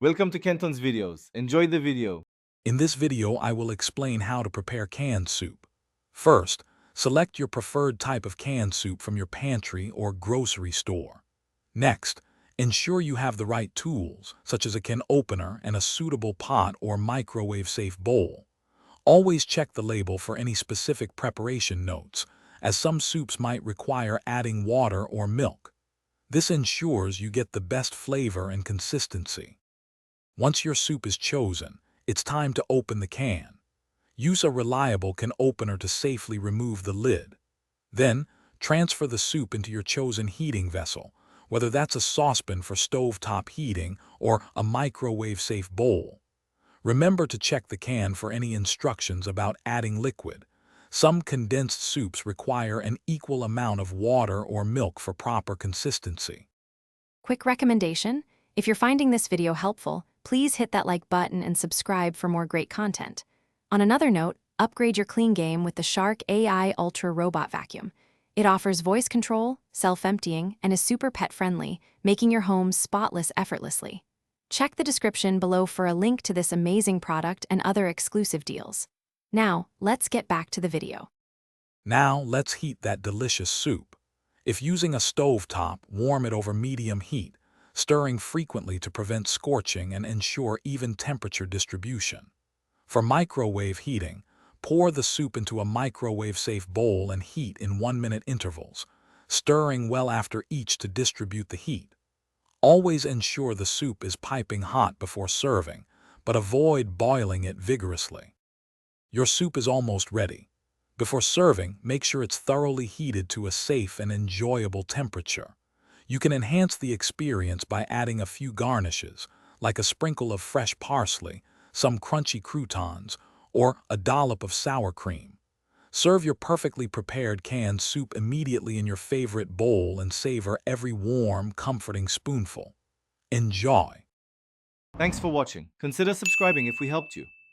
Welcome to Kenton's videos. Enjoy the video. In this video, I will explain how to prepare canned soup. First, select your preferred type of canned soup from your pantry or grocery store. Next, ensure you have the right tools, such as a can opener and a suitable pot or microwave-safe bowl. Always check the label for any specific preparation notes, as some soups might require adding water or milk. This ensures you get the best flavor and consistency. Once your soup is chosen, it's time to open the can. Use a reliable can opener to safely remove the lid. Then, transfer the soup into your chosen heating vessel, whether that's a saucepan for stovetop heating or a microwave-safe bowl. Remember to check the can for any instructions about adding liquid. Some condensed soups require an equal amount of water or milk for proper consistency. Quick recommendation: if you're finding this video helpful, please hit that like button and subscribe for more great content. On another note, upgrade your clean game with the Shark AI Ultra Robot Vacuum. It offers voice control, self-emptying, and is super pet-friendly, making your home spotless effortlessly. Check the description below for a link to this amazing product and other exclusive deals. Now, let's get back to the video. Now, let's heat that delicious soup. If using a stovetop, warm it over medium heat, stirring frequently to prevent scorching and ensure even temperature distribution. For microwave heating, pour the soup into a microwave-safe bowl and heat in 1-minute intervals, stirring well after each to distribute the heat. Always ensure the soup is piping hot before serving, but avoid boiling it vigorously. Your soup is almost ready. Before serving, make sure it's thoroughly heated to a safe and enjoyable temperature. You can enhance the experience by adding a few garnishes, like a sprinkle of fresh parsley, some crunchy croutons, or a dollop of sour cream. Serve your perfectly prepared canned soup immediately in your favorite bowl and savor every warm, comforting spoonful. Enjoy! Thanks for watching. Consider subscribing if we helped you.